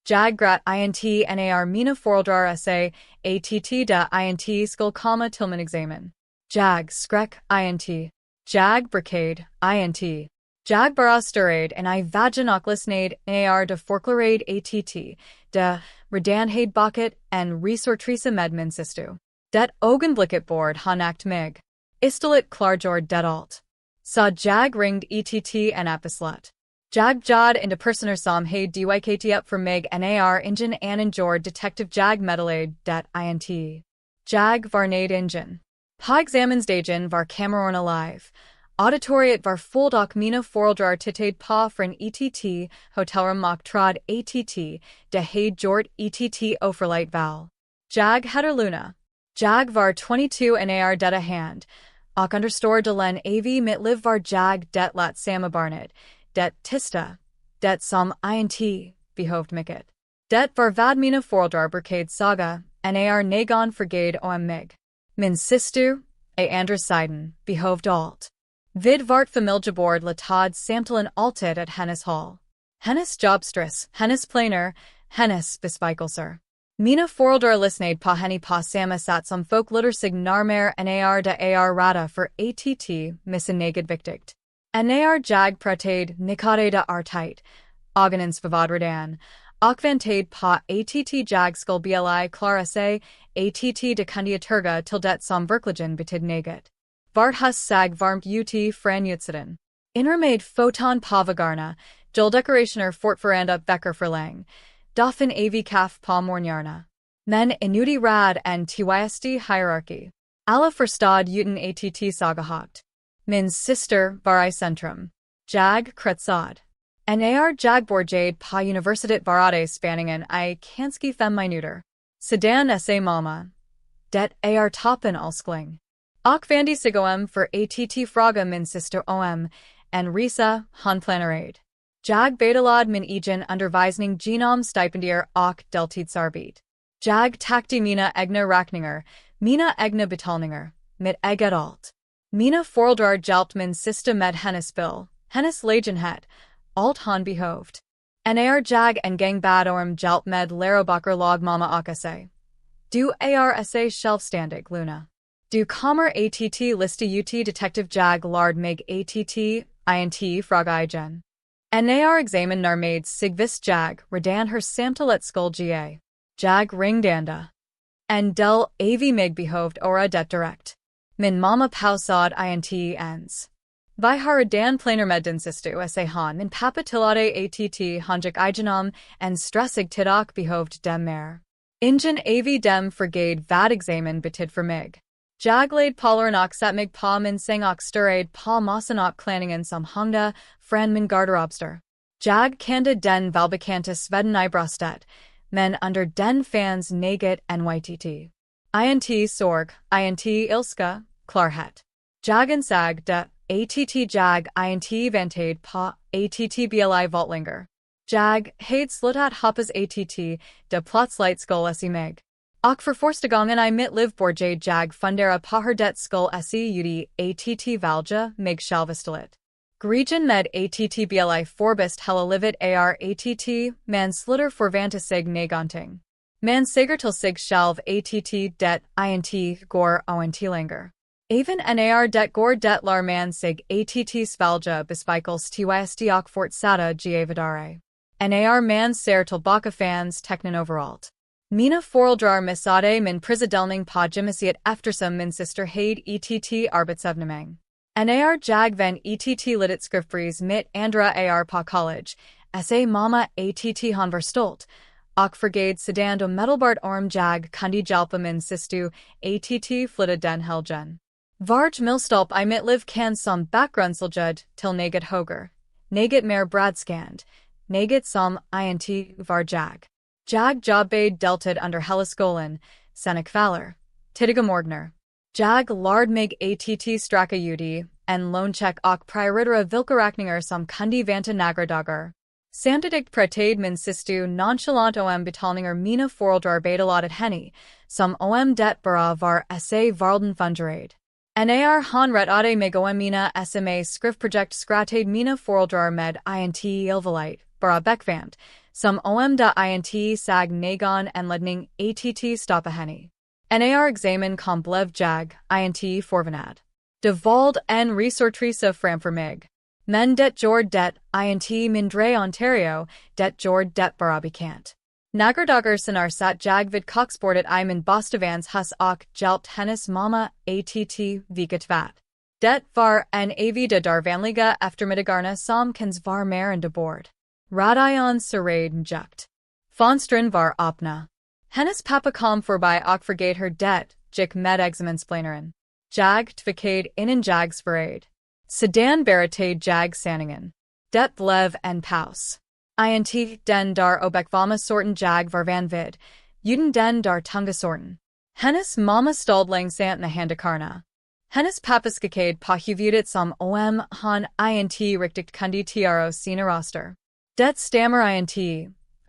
Jag grat int nar mina föräldrar sa att da int skull komma till min examen. Jag skräck int. Jag brukade int. Jag bara stirrade en I vagen och lyssnade nar de förklarade att de redan hade bakat en resortresa med min syster. Det ögonblicket bord han akt mig. Istället klargjord det allt. Så jag ringde ett en epislet. Jag jad into personer som hade dykt upp för mig nar ingen annan jord detective jag meddelade det int. Jag var nade ingen. På examensdagen var kamerorna live. Auditoriet var fullt och mina föräldrar tittade på från ett hotellrum och trod att de hade gjort ett oförlite val. Jag heter Luna. Jag var 22 nar detta hand, och understår de len av mitt liv var jag det lat samma barnet, det tista, det som int behoved mycket. Det var vad mina föräldrar brukade saga, nar nagon förgade om mig. Min syster, andra sidan, behoved allt. Vid vart familjebord latad samtalen alltid at hennes hall. Hennes jobstress, hennes planer, hennes besvikelser. Mina föräldrar lyssnade på henne på samma sätt som folk lytter sig närmare nar de rada för att missa något viktigt. Nar jag pratade nikade de artigt, ögonens vad redan, och väntade på att jag skulle bli klara sig, att de kunde turga till det som verkligen betydde något. Vart hus sag varmt ut från utsidan. Innermed foton på väggarna, juldekorationer fortfarande veckor förläng. Dafen av kaff på morgnarna. Men inuti rad en twisti hierarki. Alla förstod utan att sagahagt. Min syster var I centrum. Jag kretsad. Nar jag borgade på universitet varade spanningen I kanske 5 minuter. Sedan sa mamma. Det toppen alskling. Och vandi sigom för att fråga min syster om en resa han planerade. Jag betalade min egen undervisning genom stipendier och deltidsarbete. Jag tackade mina egna räkningar, mina egna betalningar, mitt eget allt. Mina föräldrar hjälpte min syster med hennes bill, hennes lägenhet, allt han behoved. Nar jag en gång bad om hjälp med läroböcker lag mamma och sig. Du sa självständig, Luna. Du kommer att lista ut detective jag lard mig att int fråga igen. Nar examen när med sig visst jag redan her samtalet skuld ga. Jag ringdanda. En del av mig behoved ora det direkt. Min mamma pausad int ens. Vi har redan planer med din syster sa han min pappa tillade att hanjik igenom en stressig tidok behoved dem mer. Ingen av dem förgade vad examen betyd för mig. Jag laid polaren och satt mig på min säng och stirrade på massan och klänningen som hängde från min garderobster. Jag kände den välbekanta sveden I bröstet, men under den fanns något nytt. Int sorg, int ilska, klarhet. Jag insåg det att jag int väntade på att bli valtlinger. Jag hade slutat hoppas att det plötsligt skulle se mig. Och för första gången I mitt liv borgade jag fundera på hur det skulle se ut att valja mig själv istället. Gretchen med att bli förbist hela livet att man slutar förvänta sig någonting. Man säger till sig själv att det int går inte längre. Även när det går det lär man sig att svalja besvikelse twisti och fortsatta vidare. När man ser tillbaka fanns tecknen överallt. Mina föräldrar missade min prisutdelning på gymnasiet eftersom min syster hade ett arbetsevenemang. När jag vann ett litet skriftpris mitt andra på college, sa mamma att han var stolt, och förgade sedan då medelbart orm jag kunde hjälpa min syster att flytta den helgen. Varje milstolp I mitt liv kan som bakgrundsljud till något höger, något mer bradskand, något som int var jag. Jag jobbade deltid under hela skolan, sena kvällar, tidiga morgnar. Jag lärde mig att straka ut en låncheck och prioritera vilka räkningar som kunde vänta några dagar. Samtidigt pratade min syster nonchalant om betalningar mina föräldrar betalade henne, som om det bara var varden fungerade. När han rättade mig om mina sma skriftprojekt skrattade mina föräldrar med int ilvalit, bara bekvämt, som int sag nagon en ledning att stoppa henne. När examen kom blev jag, int förvånad. De valde en resortresa framför mig. Men det gjorde det, int mindre Ontario, det gjorde det bara bekant. Några dagar senare satt jag vid köksbordet I min Bostavans hus och hjälpt hennes mamma att vika tvätt. Det var en av de där vanliga eftermiddagarna som kans var mer än de bord. Radion serrade njukt. Fönstren var öppna. Hennes pappa kom förbi och förgate her det, gick med examensplaneraren. Jag tvekade innan jag svarade. Sedan berättade jag sanningen. Det blev en paus. Int den där obekvama sorten jag var van vid, utan den där tunga sorten. Hennes mamma stod långsamt med händerna. Hennes pappa skakade på huvudet som han int riktigt kunde tiaro sina röster. Det stämmer int,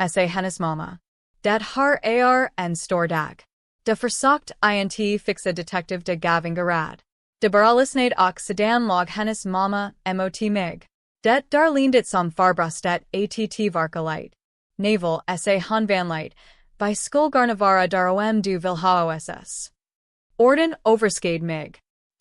sa hennes mamma. Det har en stor dag. De försökt int fixa detective de gavingarad. De bara lyssnade och sedan låg hennes mamma mot mig. Det där lindet som farbröstet att varkalite. Navel sa han vanligt, vi skolgarna vara där du vill ha oss. Orden overskade mig.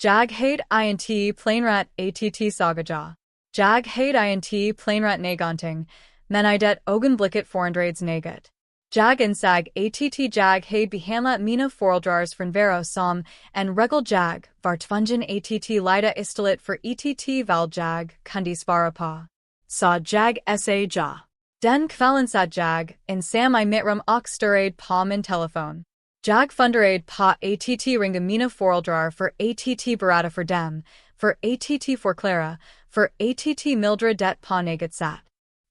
Jag hade int plainrat att sagaja. Jag hade int plainrat nagonting, men I det ögonblicket förandrades naget. Jag insag att jag hade behandlat mina föräldrar från vero som en regel jag var tvungen att lida istället för att valde jag kunde svara på. Sa jag sa ja. Den kvällen satt jag ensam I mitt rum och stirrade på min telefon. Jag funderade på att ringa mina föräldrar för att berätta för dem, för att förklara, för att mildra det på något sätt.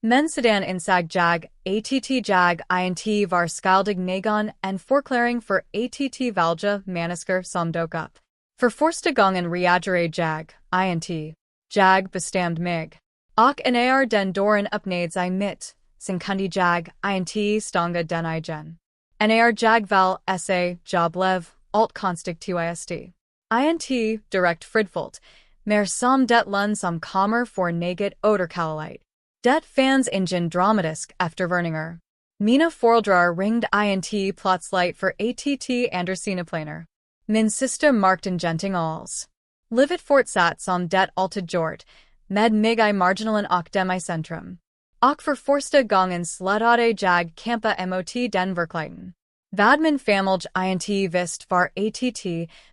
Men sedan insag jag att jag int var skaldig nagon en förklaring för att valja människor som dök upp. För första gången reagerade jag, int. Jag bestämde mig. Och när den dörren öppnades I mitt, sen kunde jag int stånga den igen. När jag väl sa jag blev allt konstigt tyst. Int direkt fridfullt, mer som det lund som kommer för något återkalligt. Det fanns ingen dramatisk eftervärningar. Mina föräldrar ringde int plötsligt för att ändra sina planer. Min syster marked ingenting alls. Livet fortsatt som det alltid gjort, med mig I marginalen och dem I centrum. Och för första gången slutade jag kämpa mot den verkligheten. Vad min familj int visst var att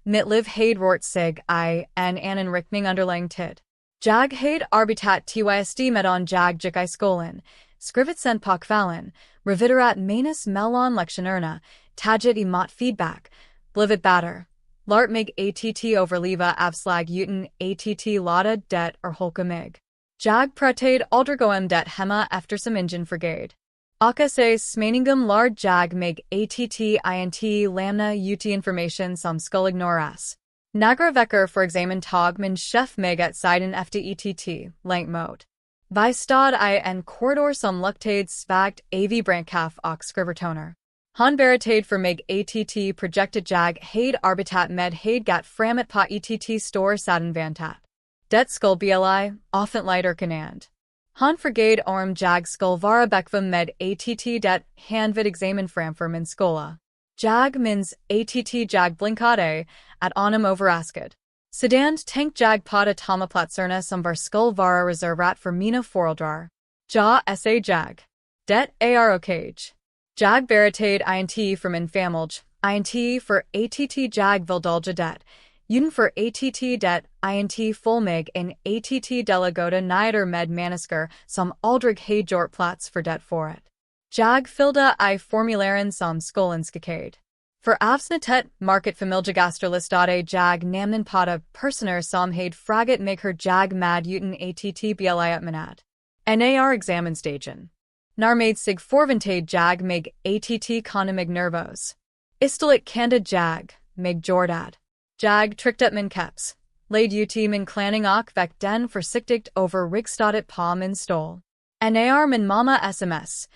mitt liv hade rört sig I en annan riktning underlang tid. Jag hade arbetat tyst medan jag gick I skolan, skrivit sen på kvällen, reviderat manus mellan lektionerna, tagit emot feedback, blivit bättre, lärt mig att överleva avslag utan att låta det holka mig. Jag pratade återgående det hemma eftersom ingen förgade. Och smaningum lärde jag mig att int lämna ut information som skulle ignoras. Några veckor för examen tog min chef mig att sidan efter att längt mot. Vi stod I en korridor som luktade svagt av brandkaff och skrivertoner. Han berättade för mig att projektet jag hade arbetat med hade gått framåt på att stor saden vantat. Det skulle bli offentligt erkännande. Han förgade jag skulle vara bekväm med att det hand vid examen framför min skola. Jag minns att jag blinkade att honom överraskad. Sedan tänkte jag på de tomma platserna som var skulle vara reservat för mina föräldrar. Ja, sa jag. Det okej. Jag berättade int för min familj, int för att jag vill dolja det, utan för att det int full mig en att delegata nyder med människor som aldrig hade gjort plats för det förut. Jag fyllde I formularen som skolan skakade. För avsnittet market familjegastrolistade jag namnen på de personer som hade frågat mig hur jag med utan att bli menad. När examensdagen. När med sig förväntade jag mig att kunna mig nervös. Istället kunde jag mig jordad. Jag tryckte upp min keps, laid ut min klänning och väck den försiktigt över riksdaget på min stol. När min mamma sms,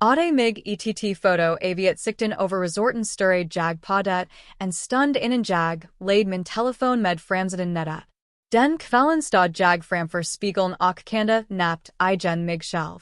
ade mig att foto aviat sikten över resorten större jag på det en stund innan jag laid min telefon med framsidan nedat. Den kvällen stod jag framför spegeln och kunde napt igen mig själv.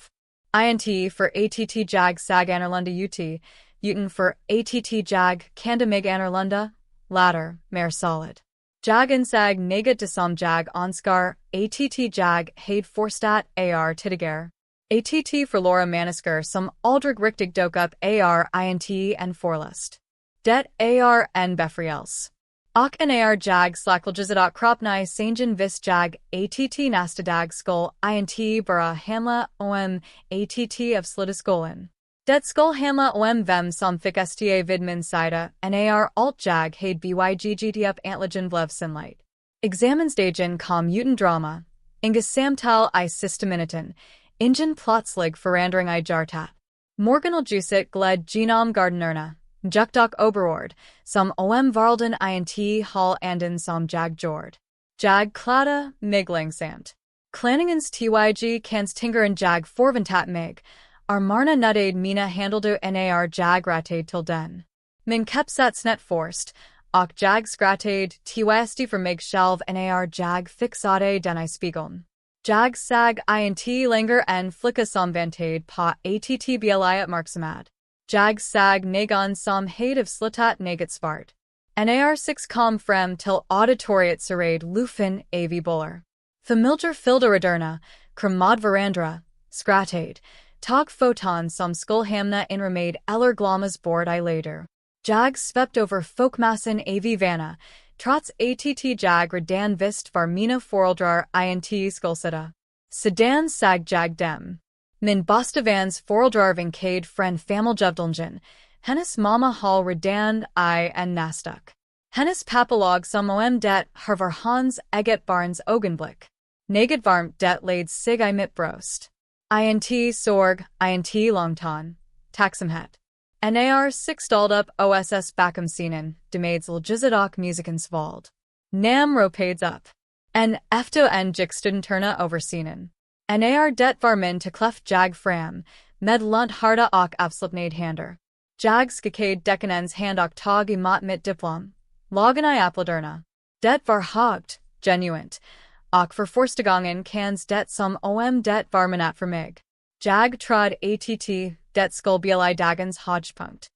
INT for ATT jag sag anerlunda Uten for ATT jag kanda mig anerlunda, latter, mer solid. Jag insag negat desam jag onskar, ATT jag hade forstat ar tidiger. ATT for Laura Manisker som aldrig riktig dok up ar int en forlust. Det ar en befriels. Och en ar jag slackeljizadak kropni sangen vis jag ATT nastadag skol int bara hamla om ATT of slidiskolin. Det skol hamla om vem som fick sta vidmin sida en ar alt jag hade bygggt up äntligen blev sinlight. Examensdagen kom utan drama. Inga samtal I systeminiten. Ingen plotslig förandring I jartat. Morganaljusit gled genom gardenerna. Jukdok oberord, som om varlden int hall anden som jag jord. Jag klada miglingsamt. Klanningens tyg kans tingeren jag forventat mig, armarna nutade mina handeldo nar jag ratade till den. Min kepsat snet forst, och jag skratade tysti för mig själv nar jag fixade den I spiegeln. Jag sag int langer en flicka som vantade pa att bliat marksamad. Jag sag nagon som hade of slitat naget svart. Nar6 kom frem till auditoriet serade lufin av buller. Familjer filderadurna, kremad varandra, skratade, tog foton som skulhamna inramade eller glamas bord I later. Jag svept over folkmassan av vana, trots att jag redan vist var mina föräldrar int skulsida. Sedan sag jag dem. Min bostavans föräldrar vinkade från familjevdlingen, hennes mamma hall redan I en nastuk. Hennes pappalag som om det harvar hans eget barns ögonblick. Neged varmt det led sig I mitt brost. Int sorg, int långtan, tacksamhet. Nar sixdald upp oss bakom scenen, demades ljusidok musikens vald. Nam ropades upp. En efter en jikstudenterna over scenen. Nar det var min te kleft jag fram, med lunt harda och avslipnade hander. Jag skakade dekanens hand och tog emot mitt diplom. Lagen I applederna. Det var högt, genuint, och för första gången kans det som om det var menat för mig. Jag trod att det skulle bli dagens hodgpunkt.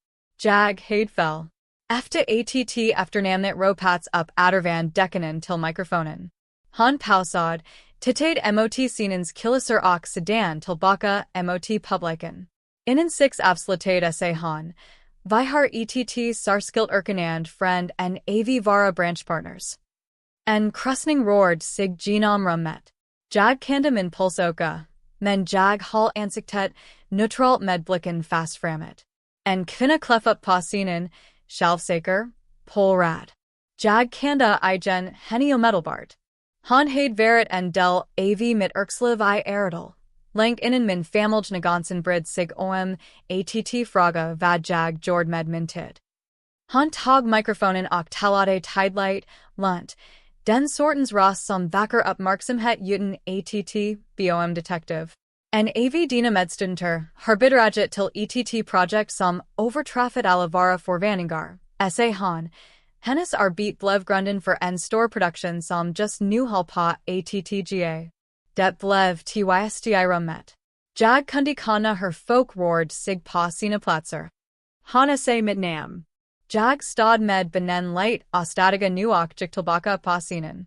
Jag hade fell. Efter att efternamnet ropats upp addervan dekanen till mikrofonen. Han pausad, titade mot scenens killiser och sedan tillbaka mot publiken. Innen 6 avslutade sig han. Vi har ett sarskilt erkenand friend en av vara branchpartners. En krusning roard sig genom rummet. Jag kanda min pulsoka, men jag hall ansiktet neutralt med blicken fast framåt. En kvinna kleff upp på scenen, självsäker, polrad. Jag kanda igen henne omedelbart. Han hade varit en del av mitt erksliv I eredal. Längt innen min familj nagonsen brid sig om att fråga vad jag gjorde med min tid. Han tog mikrofonen och talade tidlight, lunt, den sortens ras som vacker uppmärksamhet utan att bom detective. En av dina medstudenter har bidragit till ett projekt som överträffat alla våra förväntningar, sa han. Hennes arbete blev grunden för en stor produktion som just nu höll på attga. Det blev tyst I rummet. Jag kunde kana her folk roard sig på sina platser. Han sa mitt namn. Jag stod med benen light och stadiga nu och gick tillbaka på scenen.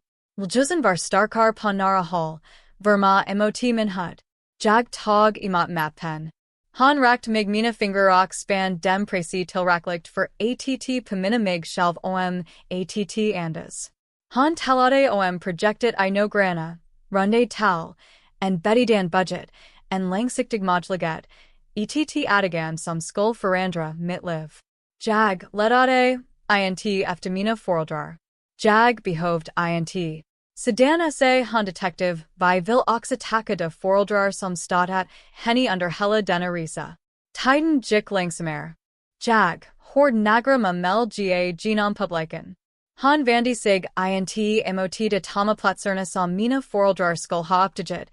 Ljusen var starkare på nära håll, verma emot min hud. Jag tog emot mappen. Han rakt mig mina fingrar och spann dem precis tillräckligt för att påminna mig själv om att andas. Han talade om projektet I nogranna, runde tal, en betidan budget, en långsiktig modlighet, att adigan som skull förandra mitt liv. Jag ledade int efter mina föräldrar. Jag behoved int. Sedan sa han detective vi vill också tacka de föräldrar som stöttat henne under hela denna resa. Tiden gick långsammare. Jag hörde några mamel genom publiken. Han vände sig int mot de tomma platserna som mina föräldrar skulle ha upptagit,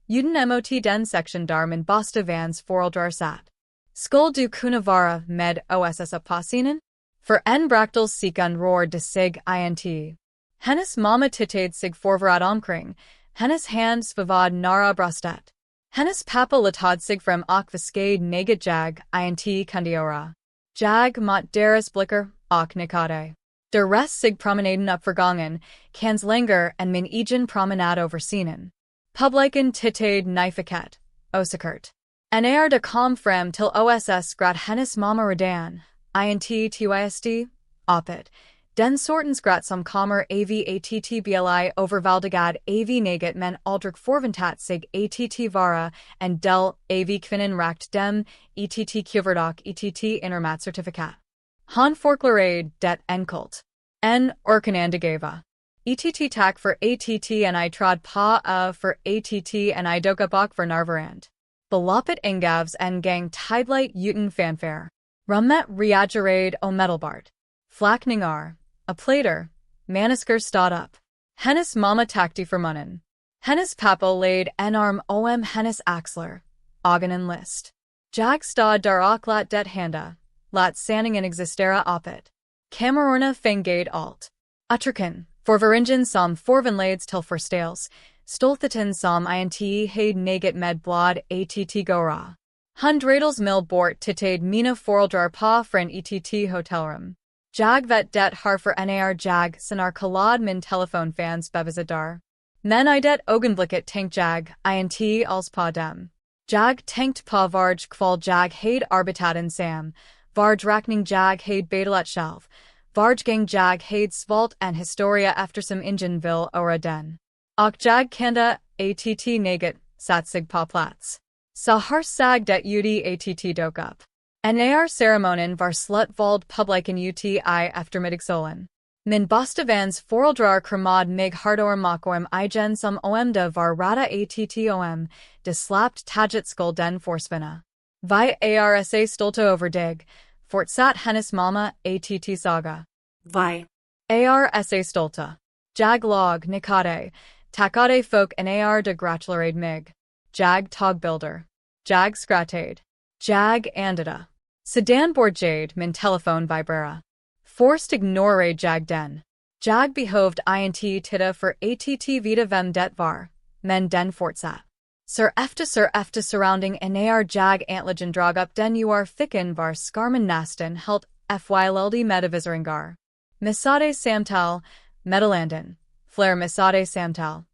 utan mot den section där min bästa vans föräldrar satt. Skulle du kunna vara med oss på scenen? För en braktal sekund roar de sig int. Hennes mamma tittade sig fortfarande omkring, hennes hand svävade nära bröstet. Hennes pappa latadsig frem och viskade naget jag, int kundiora. Jag mot deras blicker, och nickade. Der rest sig promenaden upp vergangen, kans längre and min egen promenad over scenen. Publiken tittade nyfiket, osäkert. När de kom frem till OSS grat hennes mamma redan, int tyst, opet. Den sortens grat som kommer avattbli overvaldigad av naget men aldrig forventat sig att vara en del av kvinnen rakt dem, ett kuverdok ett innermat-certifikat. Han forklarade det enkelt. En orkanandegava. Ett tack för att ni trod på för att ni dök upp för närvarande. Beloppet ingavs en gang tidlight utan fanfare. Rummet reagerade omedelbart. Flackningar. A plater. Manasker stod upp. Hennes mamma takti för munnen. Hennes pappa laid en arm om hennes axlar. Ögonen list. Jag stod där och lat det hända. Lat sanningen existera opet. Kamerorna fengade allt. Utterken. Forvaringen som forvanlades till förstals. Stoltheten som int had naget med blod att gora. Hundradels mil bort tittade mina föräldrar på från ett hotellrum. Jag vet det harför när jag sanar kalad min telefonfans bevisadar. Men I det ögonblicket tänkt jag int alls på dem. Jag tänkt på varje kväll jag had arbetat ensam, varje räkning jag had betalat själv, varje gång jag had svalt en historia eftersom ingen vill höra den. Och jag kunde att naget satt sig på plats. Så har sag det uti att dök upp. När ceremonin var slutvald publiken uti eftermiddagssolen. Min bostavans föräldrar kremad mig hardor makorm igen som de var rada att de slapt taget skuld den forsvinna. Vi arsa stolta överdig, fortsatt hennes mamma att saga. Vi Arsa stolta. Jag lag nickade, tackade folk när de gratulerade mig. Jag tagbilder. Jag skrattade. Jag andade. Sedan borjade min telefon vibrera. Forced ignorade jag den. Jag behoved int titta för att vita vem det var, men den fortsatt. Sir efter surrounding när jag äntligen drag upp den ficken var skarmen nästan helt fylld medavisiringar. Missade samtal, meddelanden, flera missade samtal.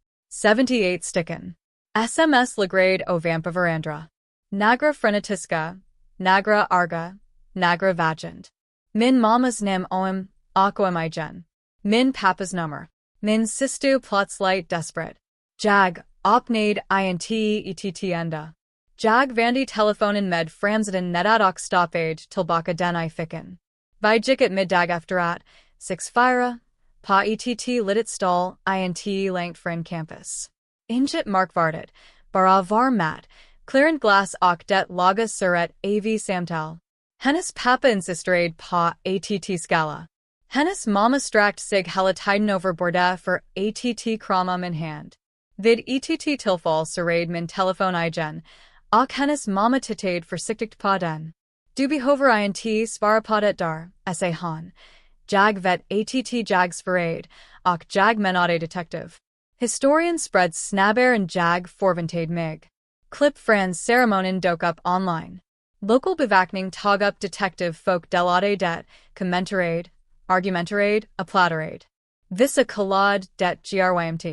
78 stycken. SMS lagrade o vampa varandra. Nagra frenetiska, nagra arga, nagra vagant. Min mammas nam oem, och igen. Min pappas nummer. Min sistu plötsligt desperate. Jag, opnade int enda. Jag vandi telefonen med framsiden nedat och stoppade tillbaka den ficken. Vid gicket middag efteråt, 6:4, pa ett litet stall int längt från campus. Inget markvardet, bara var mat, clearant glass och det laga suret av samtal. Hennes pappa insisterade på att skala. Hennes mamma strakt sig hela tiden över borda för att krama min hand. Vid ett tillfall surrade min telefon igen, och hennes mamma tittade försiktigt på den. Du behöver int svara på det där, sa han. Jag vet att jag svarade, och jag menade detective. Historien spreds snabbare än jag förväntade mig. Klipp från ceremonin dök upp online. Local bevakning tog upp detective folk delade det, kommentarade, argumentarade, applauderade. Vissa kallade det grymt.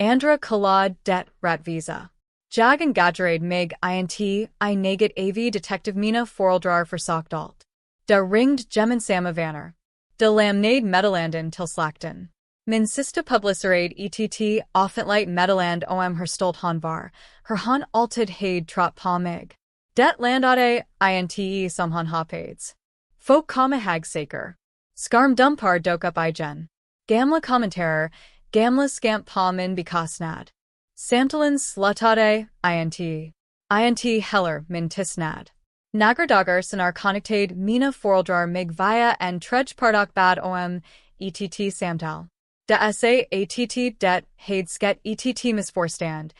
Andra kallade det rättvisa. Jag engagerade mig int I naget av detective Mina föräldrar försökt allt. De ringde gemensamma vänner. De lämnade meddelanden till slakten. Min sista publicerade ett offentligt meddeland om hur stolt han var, hur han alltid had trott på mig. Det landade int som han hoppades. Folk komma ihåg säker. Skarmdumpar dök upp igen. Gamla kommentarer, gamla scamp på min bekostnad. Samtalen slutade int heller min tystnad. Några dagar senare kontaktade mina föräldrar mig via en tredjepartsak bad om ett samtal. Det sa att det had skett ett missförstånd,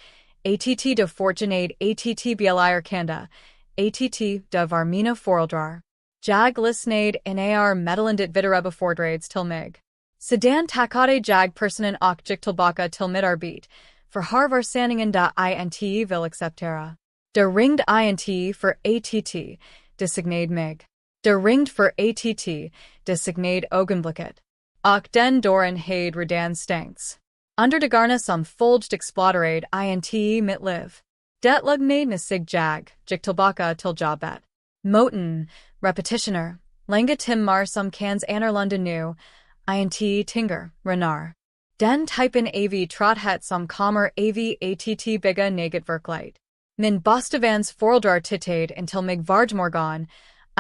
att de fortunade att blir kända, att de var mina föräldrar. Jag lyssnade när meddelandet vidarebefordrades till mig. Sedan tackade jag personen och gick tillbaka till mitt arbete, för harvar sanningen da int vill acceptera. De ringd int för att, designade mig. De ringd för att, designade ögonblicket. Och den doren heid redan stängts. Under de garna som folged exploderade int mitt liv. Det lugnade na sig gick tillbaka till jobbet. Moten, repetitioner, länge timmar som kans annorlunda nu, int tinger, renar. Den typen av trothet som kommer av att bygga neget verklight. Min bostavans föräldrar tittade intill mig varje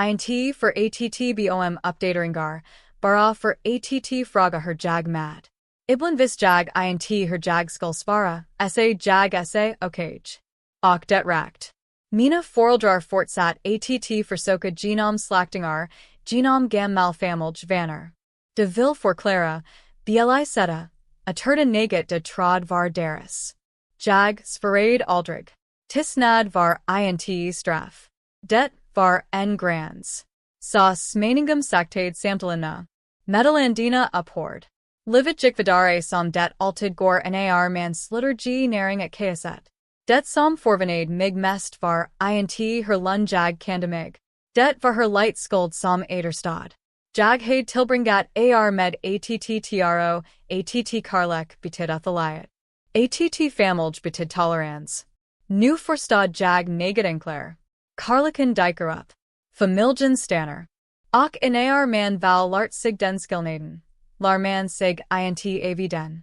int för att bom uppdateringar, bara för att fråga hur jag mad. Ibland vis jag int hur jag skulle svara, jag okej. Och det rakt. Mina föräldrar fortsatt att försöka genom släktingar, genom gammal familj vänner. De vill förklara, bli sedda, att neget de trod var deras. Jag svarade aldrig. Tystnad var int straff. Det var en grans. Sa smeningum saktade samtalena. Medalandina upphord. Livet gick vidare som det alltid går när man sluttergi näring att kaset. Det som forvanade mig mest var int her lunjag kandamig. Det var her light skuld som äderstad. Jag hade tillbringat med att tro, att karlek betyd athaliet. Att familj betyd tolerans. Nu förstod jag neget enklare. Karleken dyker upp. Familjen stannar. Och när man val lart sig den skillnaden. Lar man sig int av den.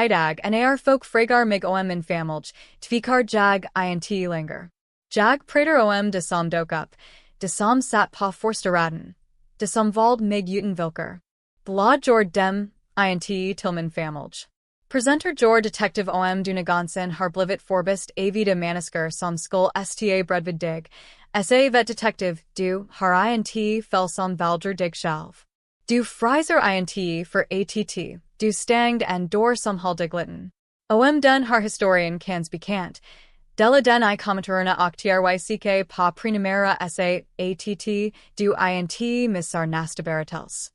Idag när folk fragar mig min familj, tvekar jag int längre. Jag pratar de som dök upp, de som satt på första raden, de som valde mig utan villkor. Blad jord dem, int till min familj. Presenter jord detective dunagansen har blivit förbist av de människor som skull sta bredvid dig, vet detective du har int fel som valger dig själv. Du friser int för att, du stanged and dor som huldiglitten. Den har historien kans bekant. Della den I kommentarerna och tryck på prenumera att, du int missar nästa berättelse.